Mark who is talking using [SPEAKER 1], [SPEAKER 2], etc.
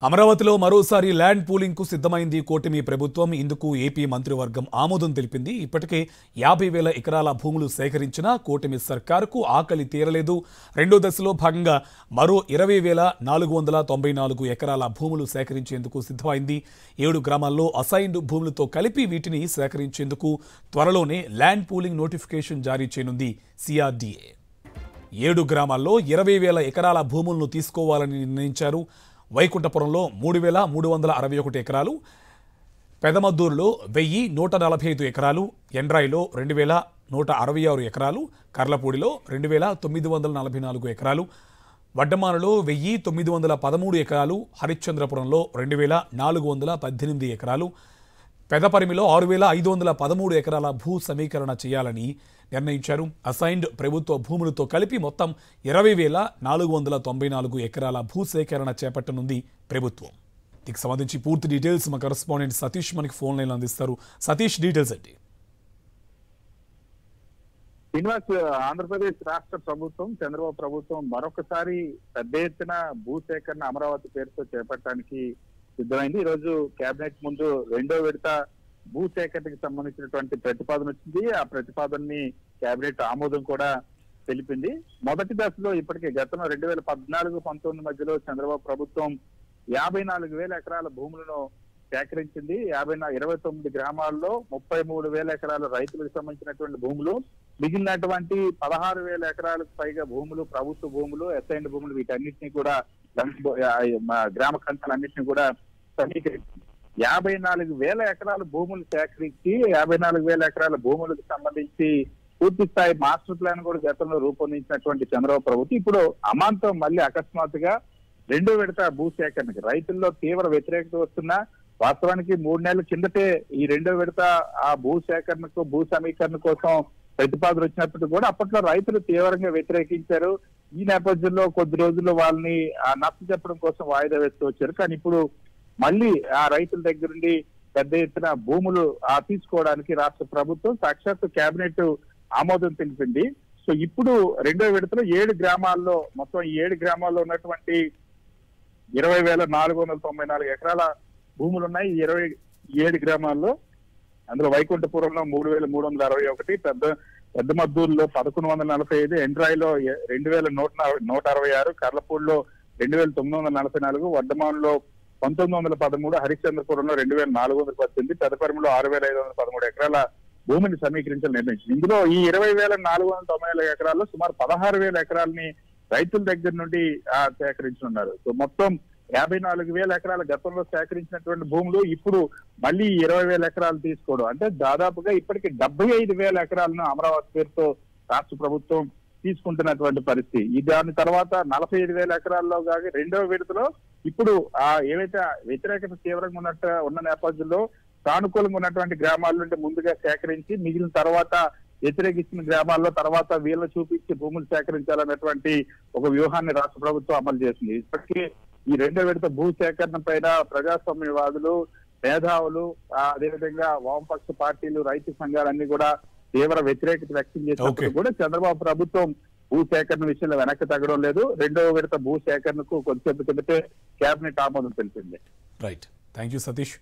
[SPEAKER 1] అమరావతిలో మరోసారి land pooling కు సిద్ధమైంది కూటమి ప్రభుత్వం. ఇందుకు ఏపీ మంత్రివర్గం ఆమోదం తెలిపింది. ఇప్పటికే 50,000 ఎకరాల భూములు సేకరించిన కూటమి సర్కారుకు ఆకలి తీరలేదు. రెండో దశలో భాగంగా మరో 20,494 ఎకరాల భూములు సేకరించేందుకు సిద్ధమైంది. 7 గ్రామాల్లో అసైన్డ్ భూములతో కలిపి వీటిని సేకరించేందుకు త్వరలోనే ల్యాండ్ పూలింగ్ నోటిఫికేషన్ జారీ చేయనుంది సిఆర్డీఏ. 7 గ్రామాల్లో 20,000 ఎకరాల భూములను తీసుకోవాలని నిర్ణయించారు. వైకుంఠపురంలో 3,361 ఎకరాలు, పెదమద్దూరులో 1,145 ఎకరాలు, ఎండ్రాయిలో 2,166 ఎకరాలు, కర్లపూడిలో 2,944 ఎకరాలు, వడ్డమానులో 1,913 ఎకరాలు, హరిశ్చంద్రపురంలో 2,418 ఎకరాలు, పెదపరిమిలో 6,513 ఎకరాల భూ సమీకరణ చేయాలని నిర్ణయించారు. అసైన్డ్ ప్రభుత్వ భూములతో కలిపి మొత్తం 20,494 ఎకరాల భూసేకరణ చేపట్టనుంది ప్రభుత్వం. దీనికి సంబంధించి పూర్తి డీటెయిల్స్ మా కరెస్పాండెంట్ సతీష్ మనకి ఫోన్ లైన్ అందిస్తారు. సతీష్, డీటెయిల్స్ ఏంటి?
[SPEAKER 2] శ్రీనివాస్, ఆంధ్రప్రదేశ్ రాష్ట్ర ప్రభుత్వం, చంద్రబాబు ప్రభుత్వం మరొకసారి పెద్ద ఎత్తున భూసేకరణ అమరావతి పేరుతో చేపట్టడానికి సిద్ధమైంది. ఈ రోజు కేబినెట్ ముందు రెండో విడత భూసేకరణకి సంబంధించినటువంటి ప్రతిపాదన వచ్చింది. ఆ ప్రతిపాదనని కేబినెట్ ఆమోదం కూడా తెలిపింది. మొదటి దశలో ఇప్పటికే గతంలో 2014-19 మధ్యలో చంద్రబాబు ప్రభుత్వం 54,000 ఎకరాల భూములను సేకరించింది. 29 గ్రామాల్లో 33,000 ఎకరాల రైతులకు సంబంధించినటువంటి భూములు, మిగిలినటువంటి 16,000 ఎకరాలకు పైగా భూములు ప్రభుత్వ భూములు, అసైన్డ్ భూములు, వీటన్నిటిని కూడా గ్రామ కంచాలన్నింటినీ కూడా సమీకరించింది. 54,000 ఎకరాల భూములు సేకరించి 54,000 ఎకరాల భూములకు సంబంధించి పూర్తి స్థాయి మాస్టర్ ప్లాన్ కూడా గతంలో రూపొందించినటువంటి చంద్రబాబు ప్రభుత్వం ఇప్పుడు అమాంతం మళ్ళీ అకస్మాత్తుగా రెండో విడత భూసేకరణకి రైతుల్లో తీవ్ర వ్యతిరేకత వస్తున్నా, వాస్తవానికి 3 నెలల కిందటే ఈ రెండో విడత ఆ భూసేకరణకు భూ సమీకరణ కోసం ప్రతిపాదన వచ్చినప్పుడు కూడా అప్పట్లో రైతులు తీవ్రంగా వ్యతిరేకించారు. ఈ నేపథ్యంలో కొద్ది రోజుల్లో వాళ్ళని నచ్చ చెప్పడం కోసం వాయిదా వేస్తూ వచ్చారు. కానీ ఇప్పుడు మళ్ళీ ఆ రైతుల దగ్గర నుండి పెద్ద ఎత్తున భూములు తీసుకోవడానికి రాష్ట్ర ప్రభుత్వం సాక్షాత్ కేబినెట్ ఆమోదం తెలిపింది. సో ఇప్పుడు రెండో విడతలో 7 గ్రామాల్లో, మొత్తం ఈ 7 గ్రామాల్లో ఉన్నటువంటి 20,494 ఎకరాల భూములు ఉన్నాయి. 27 గ్రామాల్లో, అందులో వైకుంఠపురంలో 3,361, పెద్దమద్దూరులో 1,145, ఎండ్రాయిలో 2,166, కర్లపూడిలో 2,944, వడ్డమానులో 1,913, హరిశ్చంద్రపురంలో 2,418, పెదపరిమిలో 6,513 ఎకరాల భూమిని సమీకరించాలని నిర్ణయించింది. ఇందులో ఈ 20,494 ఎకరాల్లో సుమారు 16,000 ఎకరాలని రైతుల దగ్గర నుండి సేకరించనున్నారు. సో మొత్తం 54,000 ఎకరాల గతంలో సేకరించినటువంటి భూములు ఇప్పుడు మళ్ళీ 20,000 ఎకరాలు తీసుకోవడం, అంటే దాదాపుగా ఇప్పటికి 75,000 ఎకరాలను అమరావతి పేరుతో రాష్ట్ర ప్రభుత్వం తీసుకుంటున్నటువంటి పరిస్థితి. దాని తర్వాత 45,000 ఎకరాల్లో కాగా రెండవ విడతలో ఇప్పుడు ఏవైతే వ్యతిరేకత తీవ్రంగా ఉన్న నేపథ్యంలో సానుకూలంగా ఉన్నటువంటి గ్రామాల నుండి ముందుగా సేకరించి మిగిలిన తర్వాత వ్యతిరేకించిన గ్రామాల్లో తర్వాత వీళ్ళ చూపించి భూములు సేకరించాలన్నటువంటి ఒక వ్యూహాన్ని రాష్ట్ర ప్రభుత్వం అమలు చేసింది. ఇప్పటికీ ఈ రెండో విడత భూ సేకరణ పైన ప్రజాస్వామ్యవాదులు, మేధావులు, అదేవిధంగా వామపక్ష పార్టీలు, రైతు సంఘాలన్నీ కూడా తీవ్ర వ్యతిరేకత వ్యక్తం చేసినప్పుడు కూడా చంద్రబాబు ప్రభుత్వం భూ సేకరణ విషయంలో వెనక్కి తగ్గడం లేదు. రెండవ విడత భూ సేకరణకు కొద్దిసేపు కిందటే కేబినెట్ ఆమోదం తెలిపింది.
[SPEAKER 1] Right, thank you Satish.